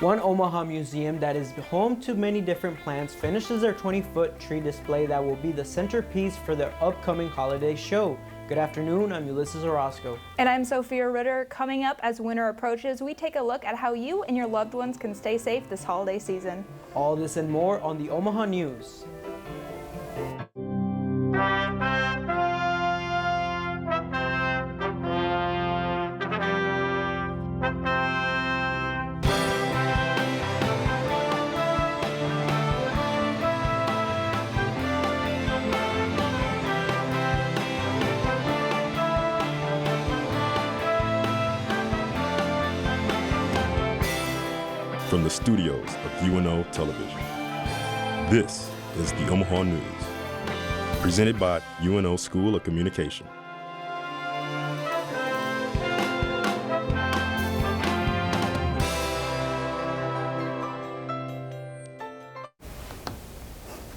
One Omaha museum that is home to many different plants finishes their 20-foot tree display that will be the centerpiece for their upcoming holiday show. Good afternoon, I'm Ulysses Orozco. And I'm Sophia Ritter. Coming up as winter approaches, we take a look at how you and your loved ones can stay safe this holiday season. All this and more on the Omaha News. From the studios of UNO Television, this is the Omaha News, presented by UNO School of Communication.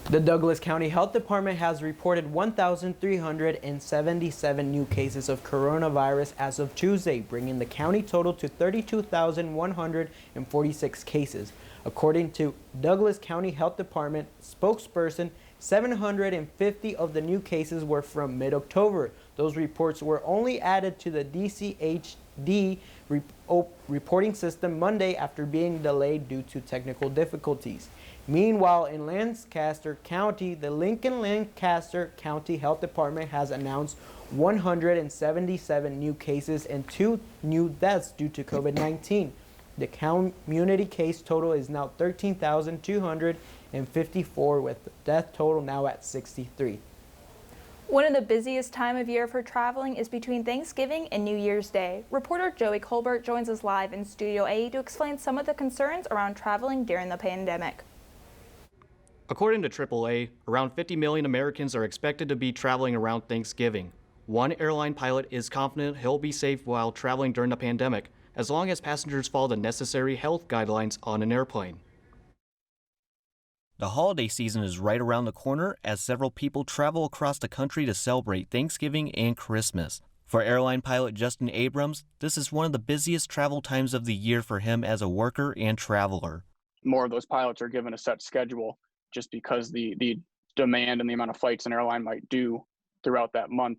The Douglas County Health Department has reported 1,377 new cases of coronavirus as of Tuesday, bringing the county total to 32,146 cases. According to Douglas County Health Department spokesperson, 750 of the new cases were from mid-October. Those reports were only added to the DCHD reporting system Monday after being delayed due to technical difficulties. Meanwhile, in Lancaster County, the Lincoln-Lancaster County Health Department has announced 177 new cases and 2 new deaths due to COVID-19. The community case total is now 13,254, with the death total now at 63. One of the busiest time of year for traveling is between Thanksgiving and New Year's Day. Reporter Joey Colbert joins us live in Studio A to explain some of the concerns around traveling during the pandemic. According to AAA, around 50 million Americans are expected to be traveling around Thanksgiving. One airline pilot is confident he'll be safe while traveling during the pandemic, as long as passengers follow the necessary health guidelines on an airplane. The holiday season is right around the corner as several people travel across the country to celebrate Thanksgiving and Christmas. For airline pilot Justin Abrams, this is one of the busiest travel times of the year for him as a worker and traveler. More of those pilots are given a set schedule just because the demand and the amount of flights an airline might do throughout that month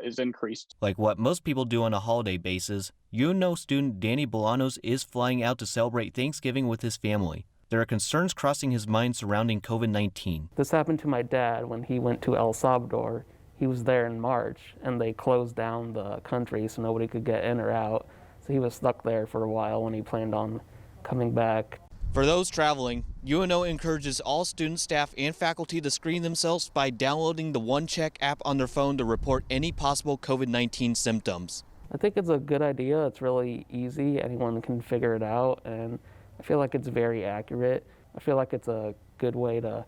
is increased. Like what most people do on a holiday basis, UNO student Danny Bolanos is flying out to celebrate Thanksgiving with his family. There are concerns crossing his mind surrounding COVID-19. This happened to my dad when he went to El Salvador. He was there in March, and they closed down the country so nobody could get in or out. So he was stuck there for a while when he planned on coming back. For those traveling, UNO encourages all students, staff, and faculty to screen themselves by downloading the OneCheck app on their phone to report any possible COVID-19 symptoms. I think it's a good idea. It's really easy. Anyone can figure it out, and I feel like it's very accurate. I feel like it's a good way to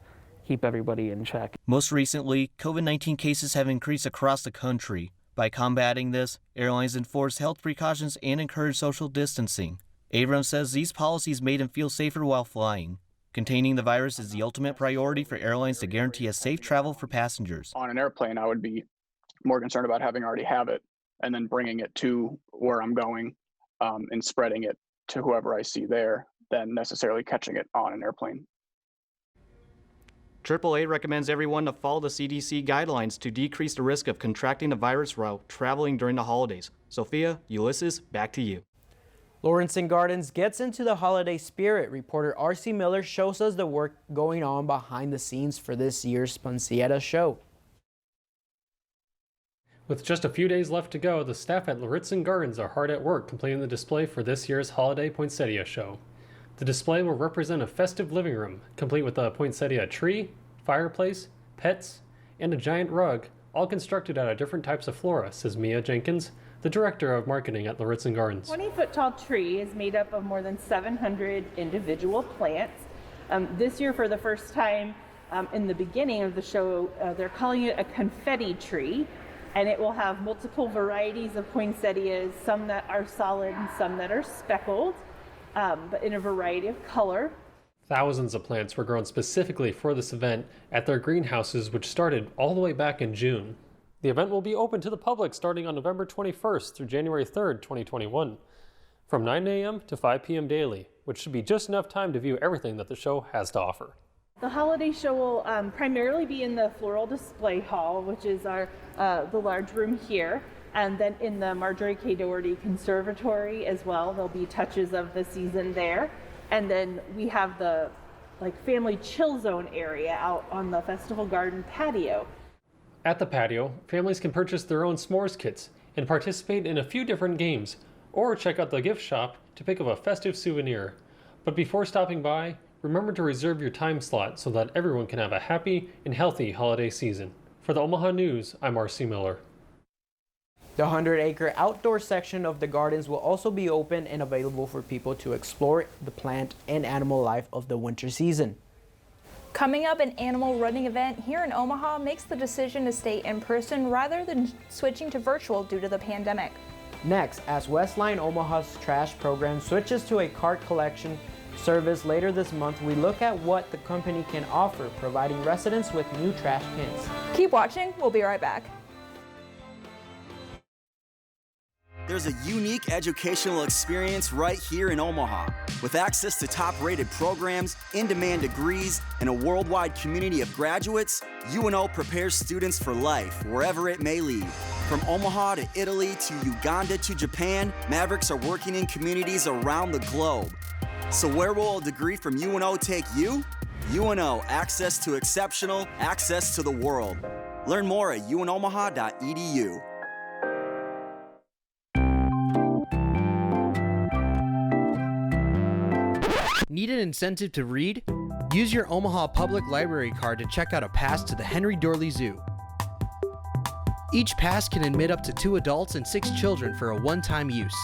keep everybody in check. Most recently, COVID-19 cases have increased across the country. By combating this, airlines enforce health precautions and encourage social distancing. Abrams says these policies made him feel safer while flying. Containing the virus is the ultimate priority for airlines to guarantee a safe travel for passengers. On an airplane, I would be more concerned about having already have it and then bringing it to where I'm going and spreading it to whoever I see there than necessarily catching it on an airplane. AAA recommends everyone to follow the CDC guidelines to decrease the risk of contracting the virus while traveling during the holidays. Sophia, Ulysses, back to you. Lawrence Gardens gets into the holiday spirit. Reporter R.C. Miller shows us the work going on behind the scenes for this year's Poinsettia show. With just a few days left to go, the staff at Lawrence Gardens are hard at work completing the display for this year's holiday Poinsettia show. The display will represent a festive living room, complete with a poinsettia tree, fireplace, pets, and a giant rug, all constructed out of different types of flora, says Mia Jenkins, the director of marketing at Lawrence Gardens. 20-foot tall tree is made up of more than 700 individual plants. This year, for the first time in the beginning of the show, they're calling it a confetti tree, and it will have multiple varieties of poinsettias, some that are solid and some that are speckled, but in a variety of color. Thousands of plants were grown specifically for this event at their greenhouses, which started all the way back in June. The event will be open to the public starting on November 21st through January 3rd, 2021, from 9 a.m. to 5 p.m. daily, which should be just enough time to view everything that the show has to offer. The holiday show will primarily be in the floral display hall, which is the large room here, and then in the Marjorie K. Doherty Conservatory as well. There'll be touches of the season there, and then we have the family chill zone area out on the festival garden patio. At the patio, families can purchase their own s'mores kits and participate in a few different games, or check out the gift shop to pick up a festive souvenir. But before stopping by, remember to reserve your time slot so that everyone can have a happy and healthy holiday season. For the Omaha News, I'm R.C. Miller. The 100-acre outdoor section of the gardens will also be open and available for people to explore the plant and animal life of the winter season. Coming up, an animal running event here in Omaha makes the decision to stay in person rather than switching to virtual due to the pandemic. Next, as Westline Omaha's trash program switches to a cart collection service later this month, we look at what the company can offer, providing residents with new trash cans. Keep watching, we'll be right back. There's a unique educational experience right here in Omaha. With access to top-rated programs, in-demand degrees, and a worldwide community of graduates, UNO prepares students for life, wherever it may lead. From Omaha to Italy to Uganda to Japan, Mavericks are working in communities around the globe. So where will a degree from UNO take you? UNO, access to exceptional, access to the world. Learn more at unomaha.edu. Need an incentive to read? Use your Omaha Public Library card to check out a pass to the Henry Doorly Zoo. Each pass can admit up to 2 adults and 6 children for a one-time use.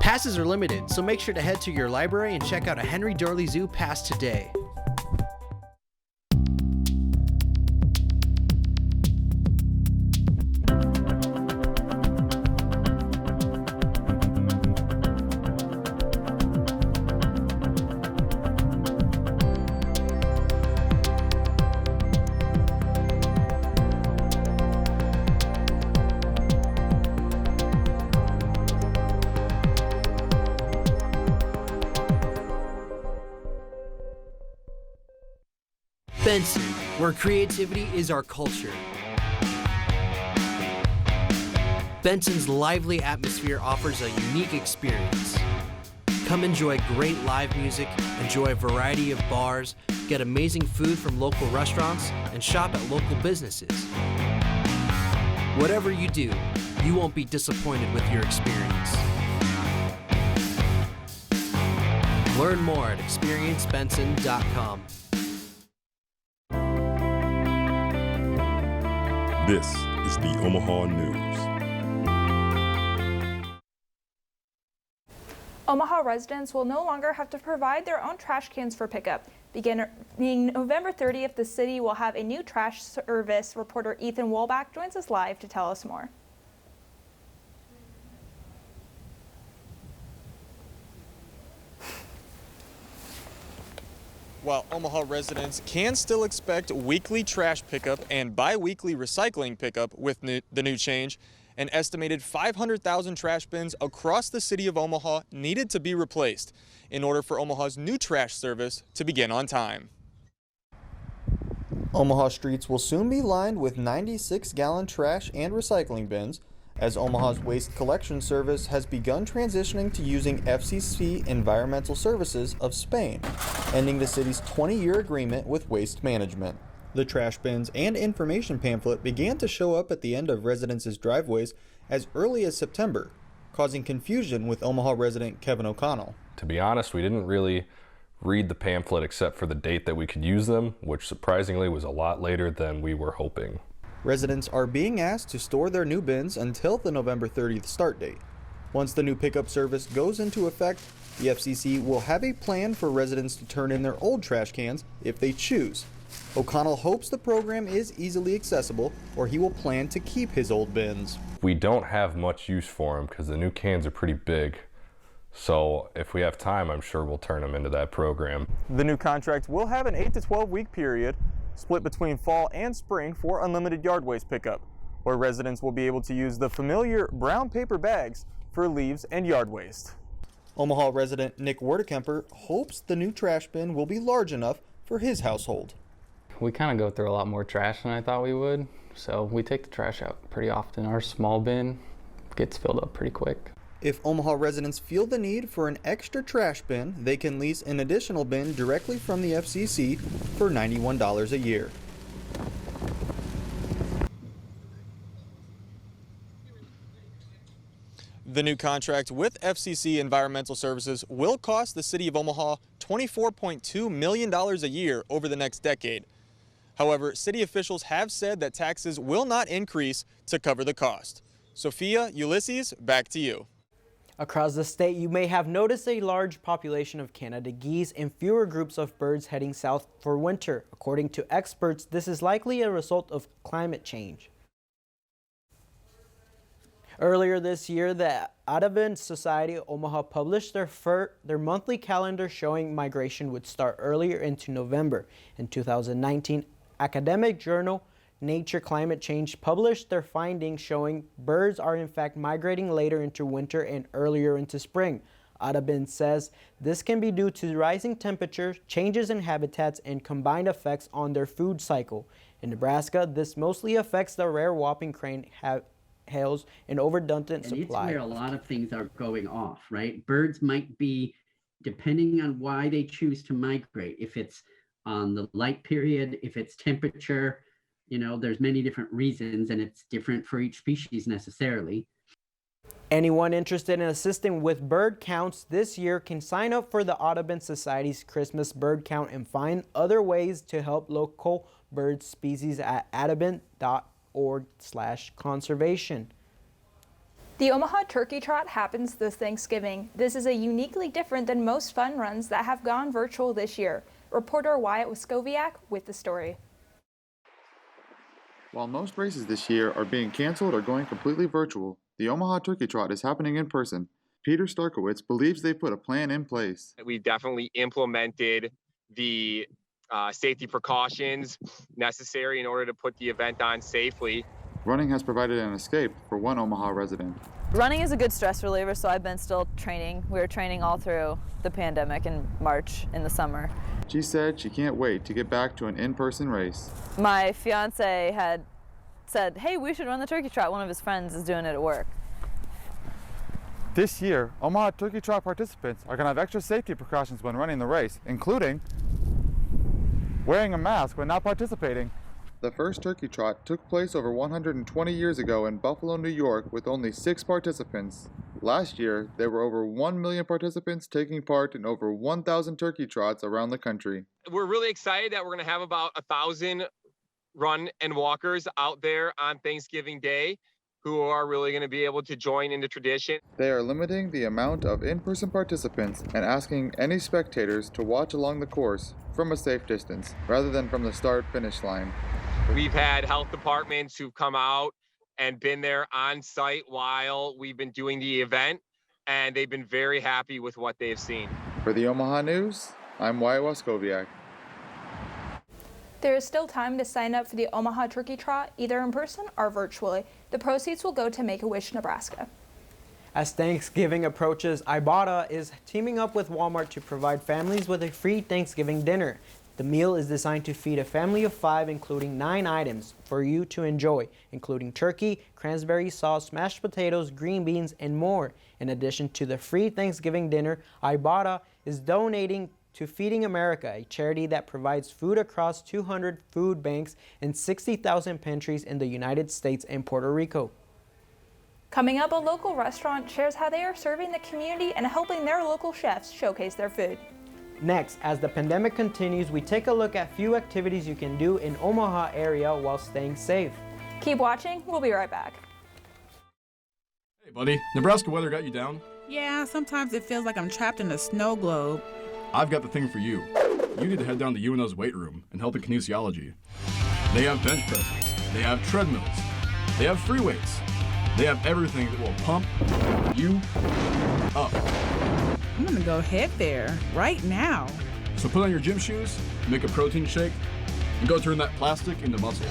Passes are limited, so make sure to head to your library and check out a Henry Doorly Zoo pass today. Benson, where creativity is our culture. Benson's lively atmosphere offers a unique experience. Come enjoy great live music, enjoy a variety of bars, get amazing food from local restaurants, and shop at local businesses. Whatever you do, you won't be disappointed with your experience. Learn more at experiencebenson.com. This is the Omaha News. Omaha residents will no longer have to provide their own trash cans for pickup. Beginning November 30th, the city will have a new trash service. Reporter Ethan Wolbach joins us live to tell us more. While Omaha residents can still expect weekly trash pickup and bi-weekly recycling pickup with the new change, an estimated 500,000 trash bins across the city of Omaha needed to be replaced in order for Omaha's new trash service to begin on time. Omaha streets will soon be lined with 96-gallon trash and recycling bins, as Omaha's waste collection service has begun transitioning to using FCC Environmental Services of Spain, ending the city's 20-year agreement with waste management. The trash bins and information pamphlet began to show up at the end of residents' driveways as early as September, causing confusion with Omaha resident Kevin O'Connell. To be honest, we didn't really read the pamphlet except for the date that we could use them, which surprisingly was a lot later than we were hoping. Residents are being asked to store their new bins until the November 30th start date. Once the new pickup service goes into effect, the FCC will have a plan for residents to turn in their old trash cans if they choose. O'Connell hopes the program is easily accessible, or he will plan to keep his old bins. We don't have much use for them because the new cans are pretty big. So if we have time, I'm sure we'll turn them into that program. The new contract will have an 8 to 12 week period split between fall and spring for unlimited yard waste pickup. where residents will be able to use the familiar brown paper bags for leaves and yard waste. Omaha resident Nick Werdekemper hopes the new trash bin will be large enough for his household. We kind of go through a lot more trash than I thought we would, so we take the trash out pretty often. Our small bin gets filled up pretty quick. If Omaha residents feel the need for an extra trash bin, they can lease an additional bin directly from the FCC for $91 a year. The new contract with FCC Environmental Services will cost the city of Omaha $24.2 million a year over the next decade. However, city officials have said that taxes will not increase to cover the cost. Sophia, Ulysses, back to you. Across the state, you may have noticed a large population of Canada geese and fewer groups of birds heading south for winter. According to experts, this is likely a result of climate change. Earlier this year, the Audubon Society of Omaha published their monthly calendar showing migration would start earlier into November. In 2019, academic journal Nature Climate Change published their findings showing birds are in fact migrating later into winter and earlier into spring. Audubon says this can be due to rising temperatures, changes in habitats, and combined effects on their food cycle. In Nebraska, this mostly affects the rare whopping crane hails and overdunted supply. It's where a lot of things are going off, right? Birds might be, depending on why they choose to migrate, if it's on the light period, if it's temperature, you know, there's many different reasons and it's different for each species necessarily. Anyone interested in assisting with bird counts this year can sign up for the Audubon Society's Christmas bird count and find other ways to help local bird species at audubon.org/conservation. The Omaha Turkey Trot happens this Thanksgiving. This is a uniquely different than most fun runs that have gone virtual this year. Reporter Wyatt Waskowiak with the story. While most races this year are being canceled or going completely virtual, the Omaha Turkey Trot is happening in person. Peter Starkowitz believes they put a plan in place. We've definitely implemented the safety precautions necessary in order to put the event on safely. Running has provided an escape for one Omaha resident. Running is a good stress reliever, so I've been still training. We were training all through the pandemic in March in the summer. She said she can't wait to get back to an in-person race. My fiance had said, hey, we should run the Turkey Trot. One of his friends is doing it at work. This year, Omaha Turkey Trot participants are going to have extra safety precautions when running the race, including wearing a mask when not participating. The first Turkey Trot took place over 120 years ago in Buffalo, New York, with only 6 participants. Last year, there were over 1 million participants taking part in over 1,000 Turkey Trots around the country. We're really excited that we're going to have about 1,000 run and walkers out there on Thanksgiving Day who are really going to be able to join in the tradition. They are limiting the amount of in-person participants and asking any spectators to watch along the course from a safe distance rather than from the start-finish line. We've had health departments who've come out and been there on site while we've been doing the event, and they've been very happy with what they've seen. For the Omaha News, I'm Wyatt Waskowiak. There is still time to sign up for the Omaha Turkey Trot, either in person or virtually. The proceeds will go to Make-A-Wish Nebraska. As Thanksgiving approaches, Ibotta is teaming up with Walmart to provide families with a free Thanksgiving dinner. The meal is designed to feed a family of 5, including 9 items for you to enjoy, including turkey, cranberry sauce, mashed potatoes, green beans, and more. In addition to the free Thanksgiving dinner, Ibotta is donating to Feeding America, a charity that provides food across 200 food banks and 60,000 pantries in the United States and Puerto Rico. Coming up, a local restaurant shares how they are serving the community and helping their local chefs showcase their food. Next, as the pandemic continues, we take a look at few activities you can do in Omaha area while staying safe. Keep watching, we'll be right back. Hey buddy, Nebraska weather got you down? Yeah, sometimes it feels like I'm trapped in a snow globe. I've got the thing for you. You need to head down to UNO's weight room and help in kinesiology. They have bench presses, they have treadmills, they have free weights, they have everything that will pump you up. I'm gonna go head there right now. So put on your gym shoes, make a protein shake, and go turn that plastic into muscle.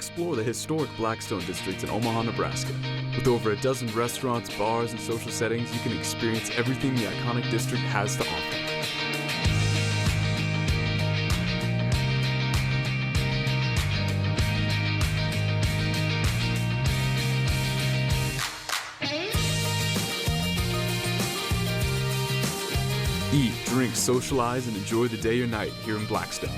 explore the historic Blackstone district in Omaha, Nebraska. With over a dozen restaurants, bars, and social settings, you can experience everything the iconic district has to offer. Eat, drink, socialize, and enjoy the day or night here in Blackstone.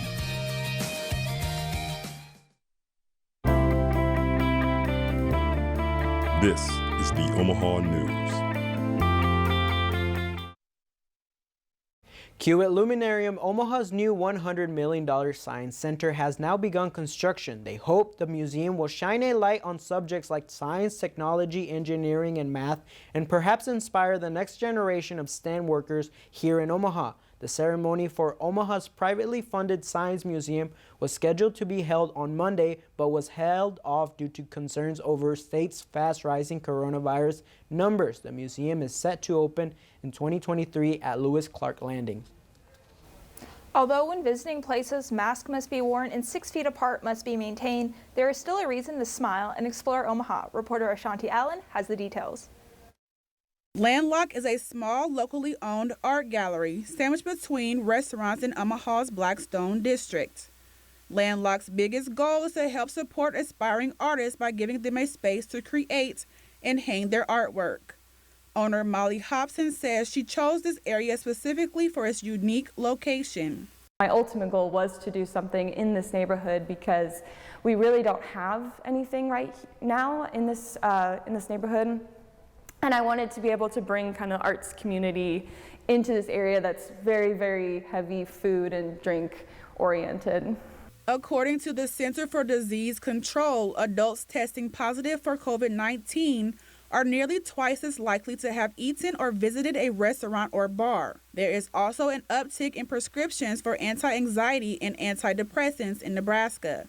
This is the Omaha News. Cue at Luminarium, Omaha's new $100 million science center has now begun construction. They hope the museum will shine a light on subjects like science, technology, engineering, and math, and perhaps inspire the next generation of STEM workers here in Omaha. The ceremony for Omaha's privately funded science museum was scheduled to be held on Monday, but was held off due to concerns over state's fast-rising coronavirus numbers. The museum is set to open in 2023 at Lewis Clark Landing. Although when visiting places, masks must be worn and 6 feet apart must be maintained, there is still a reason to smile and explore Omaha. Reporter Ashanti Allen has the details. Landlock is a small, locally owned art gallery sandwiched between restaurants in Omaha's Blackstone district. Landlock's biggest goal is to help support aspiring artists by giving them a space to create and hang their artwork. Owner Molly Hobson says she chose this area specifically for its unique location. My ultimate goal was to do something in this neighborhood because we really don't have anything right now in this neighborhood. And I wanted to be able to bring kind of arts community into this area that's very, very heavy food and drink oriented. According to the Center for Disease Control, adults testing positive for COVID-19 are nearly twice as likely to have eaten or visited a restaurant or bar. There is also an uptick in prescriptions for anti-anxiety and antidepressants in Nebraska.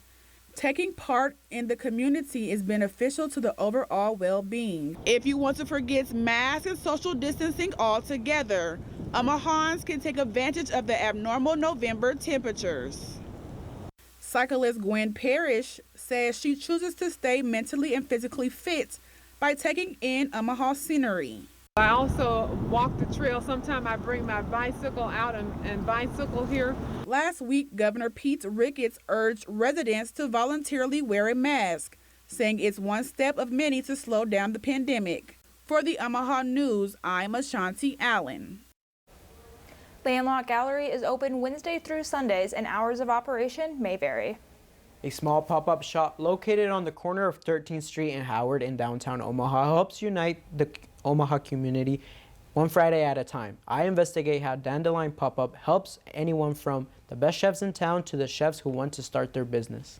Taking part in the community is beneficial to the overall well-being. If you want to forget masks and social distancing altogether, Omahans can take advantage of the abnormal November temperatures. Cyclist Gwen Parrish says she chooses to stay mentally and physically fit by taking in Omaha scenery. I also walk the trail. Sometimes I bring my bicycle out and bicycle here. Last week, Governor Pete Ricketts urged residents to voluntarily wear a mask, saying it's one step of many to slow down the pandemic. For the Omaha News, I'm Ashanti Allen. Landlock Gallery is open Wednesday through Sundays, and hours of operation may vary. A small pop-up shop located on the corner of 13th Street and Howard in downtown Omaha helps unite the Omaha community one Friday at a time. I investigate how Dandelion Pop-Up helps anyone from the best chefs in town to the chefs who want to start their business.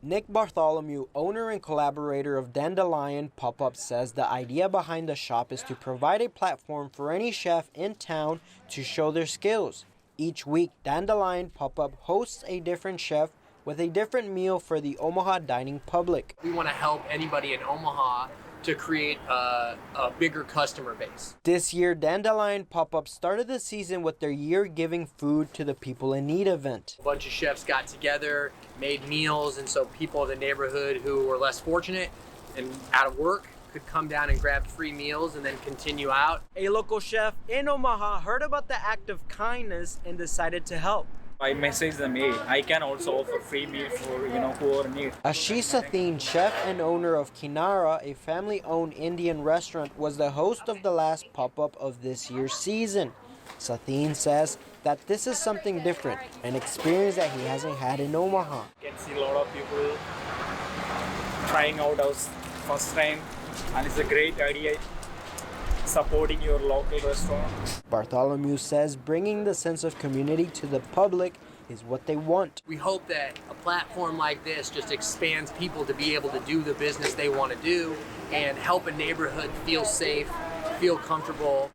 Nick Bartholomew, owner and collaborator of Dandelion Pop-Up, says the idea behind the shop is to provide a platform for any chef in town to show their skills. Each week, Dandelion Pop-Up hosts a different chef with a different meal for the Omaha dining public. We want to help anybody in Omaha to create a bigger customer base. This year, Dandelion Pop-Up started the season with their Year Giving Food to the People in Need event. A bunch of chefs got together, made meals, and so people in the neighborhood who were less fortunate and out of work could come down and grab free meals and then continue out. A local chef in Omaha heard about the act of kindness and decided to help. I messaged them, hey, I can also offer free meal for who are in need. Ashish Sathin, chef and owner of Kinara, a family-owned Indian restaurant, was the host of the last pop-up of this year's season. Sathin says that this is something different, an experience that he hasn't had in Omaha. You can see a lot of people trying out us first time, and it's a great idea. Supporting your local restaurant. Bartholomew says bringing the sense of community to the public is what they want. We hope that a platform like this just expands people to be able to do the business they want to do and help a neighborhood feel safe, feel comfortable.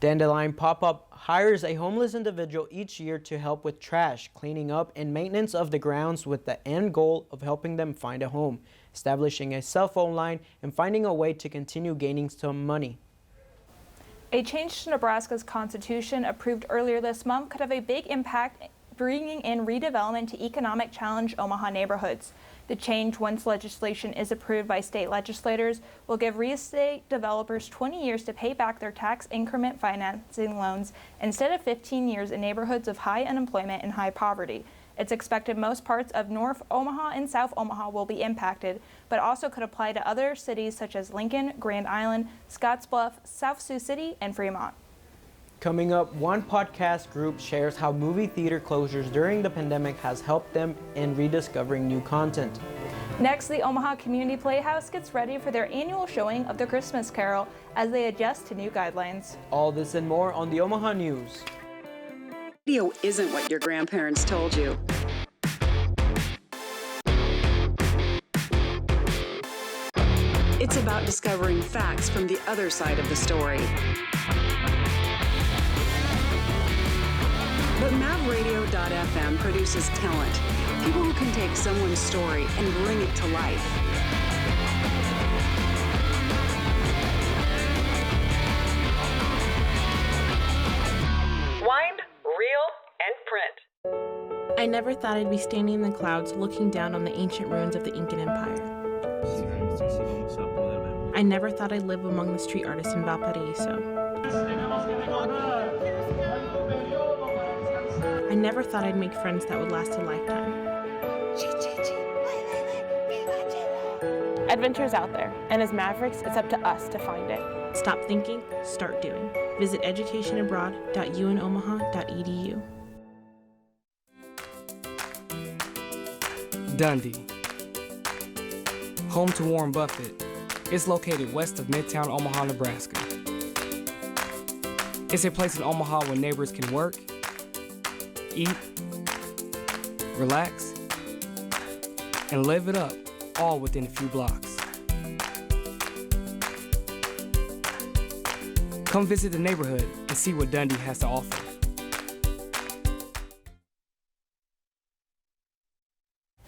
Dandelion Pop-Up hires a homeless individual each year to help with trash, cleaning up, and maintenance of the grounds with the end goal of helping them find a home, establishing a cell phone line, and finding a way to continue gaining some money. A change to Nebraska's constitution approved earlier this month could have a big impact bringing in redevelopment to economic challenged Omaha neighborhoods. The change, once legislation is approved by state legislators, will give real estate developers 20 years to pay back their tax increment financing loans instead of 15 years in neighborhoods of high unemployment and high poverty. It's expected most parts of North Omaha and South Omaha will be impacted, but also could apply to other cities such as Lincoln, Grand Island, Scottsbluff, South Sioux City, and Fremont. Coming up, one podcast group shares how movie theater closures during the pandemic has helped them in rediscovering new content. Next, the Omaha Community Playhouse gets ready for their annual showing of The Christmas Carol as they adjust to new guidelines. All this and more on the Omaha News. Radio isn't what your grandparents told you. It's about discovering facts from the other side of the story. But MavRadio.fm produces talent, people who can take someone's story and bring it to life. Wind, reel, and print. I never thought I'd be standing in the clouds looking down on the ancient ruins of the Incan Empire. I never thought I'd live among the street artists in Valparaiso. I never thought I'd make friends that would last a lifetime. Adventure's out there, and as Mavericks, it's up to us to find it. Stop thinking, start doing. Visit educationabroad.unomaha.edu. Dundee, home to Warren Buffett, it's located west of Midtown Omaha, Nebraska. It's a place in Omaha where neighbors can work, eat, relax, and live it up, all within a few blocks. Come visit the neighborhood and see what Dundee has to offer.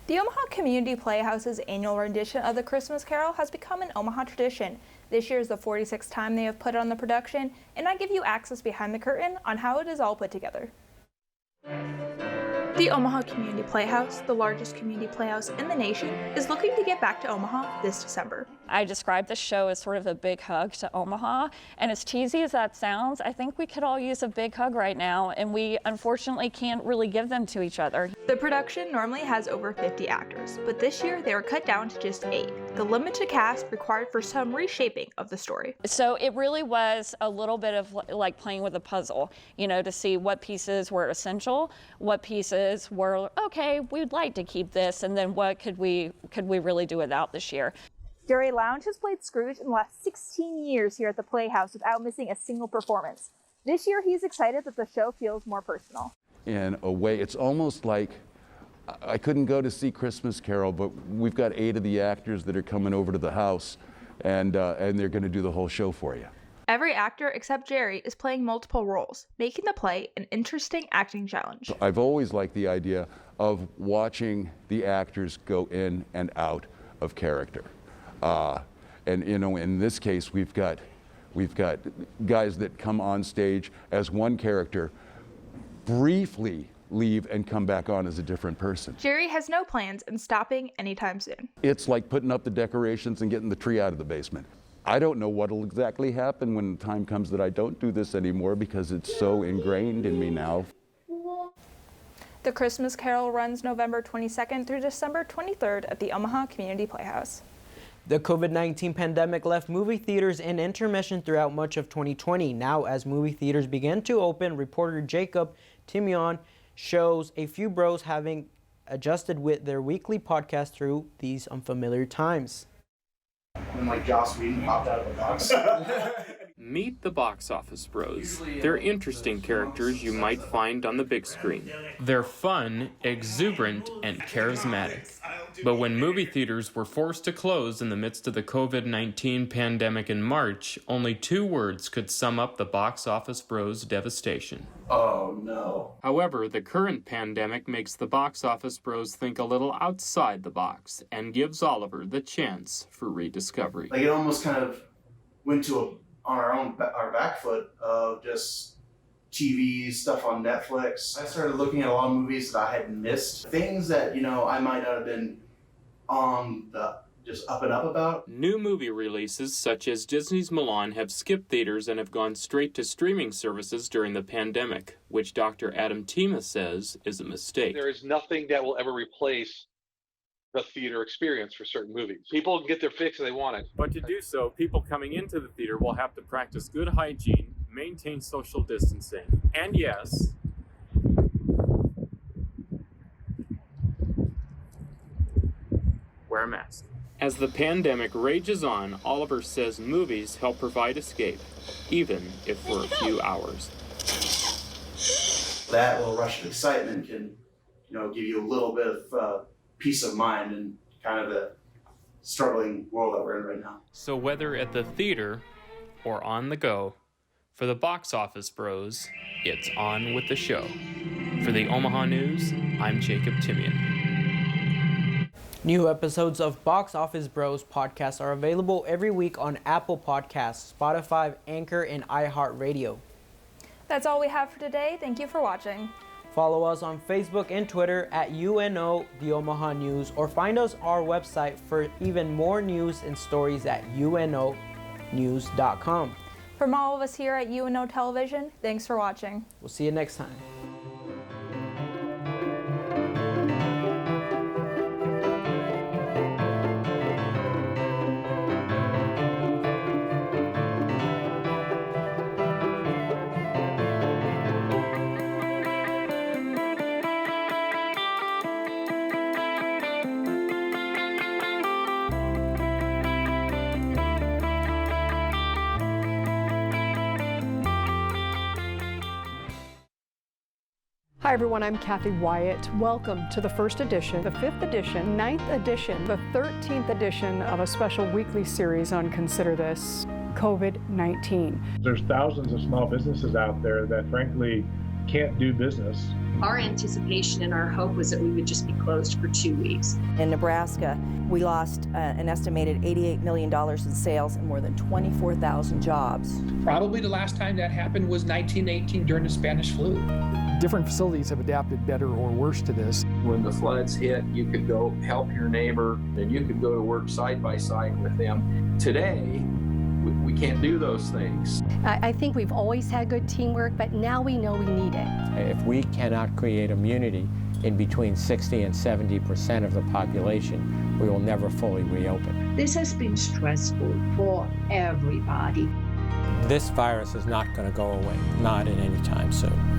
The Omaha Community Playhouse's annual rendition of The Christmas Carol has become an Omaha tradition. This year is the 46th time they have put on the production, and I give you access behind the curtain on how it is all put together. The Omaha Community Playhouse, the largest community playhouse in the nation, is looking to get back to Omaha this December. I describe the show as sort of a big hug to Omaha, and as cheesy as that sounds, I think we could all use a big hug right now, and we unfortunately can't really give them to each other. The production normally has over 50 actors, but this year they were cut down to just 8. The limited cast required for some reshaping of the story. So it really was a little bit of like playing with a puzzle, you know, to see what pieces were essential, what pieces were, okay, we'd like to keep this, and then what could we really do without this year. Jerry Lounge has played Scrooge in the last 16 years here at the Playhouse without missing a single performance. This year he's excited that the show feels more personal. In a way, it's almost like I couldn't go to see Christmas Carol, but we've got 8 of the actors that are coming over to the house, and they're going to do the whole show for you. Every actor except Jerry is playing multiple roles, making the play an interesting acting challenge. I've always liked the idea of watching the actors go in and out of character. And you know, in this case, we've got guys that come on stage as one character, briefly leave and come back on as a different person. Jerry has no plans on stopping anytime soon. It's like putting up the decorations and getting the tree out of the basement. I don't know what'll exactly happen when the time comes that I don't do this anymore because it's so ingrained in me now. The Christmas Carol runs November 22nd through December 23rd at the Omaha Community Playhouse. The COVID-19 pandemic left movie theaters in intermission throughout much of 2020. Now, as movie theaters began to open, reporter Jacob Timion shows a few bros having adjusted with their weekly podcast through these unfamiliar times. And like Joss Whedon popped out of the box. Meet the Box Office Bros. They're interesting characters you might find on the big screen. They're fun, exuberant, and charismatic. But when movie theaters were forced to close in the midst of the COVID-19 pandemic in March, only 2 words could sum up the Box Office Bros' devastation. Oh no. However, the current pandemic makes the Box Office Bros think a little outside the box and gives Oliver the chance for rediscovery. Like it almost kind of went to our back foot of just TV, stuff on Netflix. I started looking at a lot of movies that I had missed. Things that, I might not have been on the just up and up about. New movie releases such as Disney's Mulan have skipped theaters and have gone straight to streaming services during the pandemic, which Dr. Adam Tima says is a mistake. There is nothing that will ever replace the theater experience for certain movies. People can get their fix if they want it. But to do so, people coming into the theater will have to practice good hygiene, maintain social distancing, and yes, wear a mask. As the pandemic rages on, Oliver says movies help provide escape, even if for a few hours. That little rush of excitement can, give you a little bit of peace of mind in kind of the struggling world that we're in right now. So whether at the theater or on the go, for the box office bros, it's on with the show. For the Omaha News, I'm Jacob Timian. New episodes of Box Office Bros podcast are available every week on Apple Podcasts, Spotify, Anchor, and iHeartRadio. That's all we have for today. Thank you for watching. Follow us on Facebook and Twitter at UNO The Omaha News, or find us our website for even more news and stories at unonews.com. From all of us here at UNO Television, thanks for watching. We'll see you next time. Hi everyone, I'm Kathy Wyatt. Welcome to the first edition, the 5th edition, 9th edition, the 13th edition of a special weekly series on Consider This, COVID-19. There's thousands of small businesses out there that frankly can't do business. Our anticipation and our hope was that we would just be closed for 2 weeks. In Nebraska, we lost an estimated $88 million in sales and more than 24,000 jobs. Probably the last time that happened was 1918 during the Spanish flu. Different facilities have adapted better or worse to this. When the floods hit, you could go help your neighbor and you could go to work side by side with them. Today, we can't do those things. I think we've always had good teamwork, but now we know we need it. If we cannot create immunity in between 60 and 70% of the population, we will never fully reopen. This has been stressful for everybody. This virus is not going to go away, not in any time soon.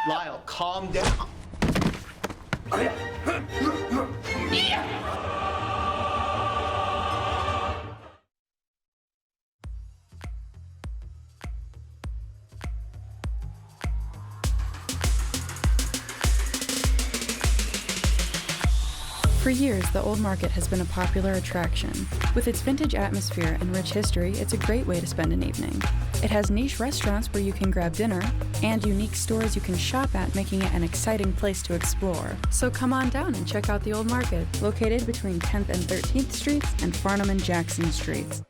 Lyle, calm down. For years, the Old Market has been a popular attraction. With its vintage atmosphere and rich history, it's a great way to spend an evening. It has niche restaurants where you can grab dinner, and unique stores you can shop at, making it an exciting place to explore. So come on down and check out the Old Market, located between 10th and 13th Streets and Farnham and Jackson Streets.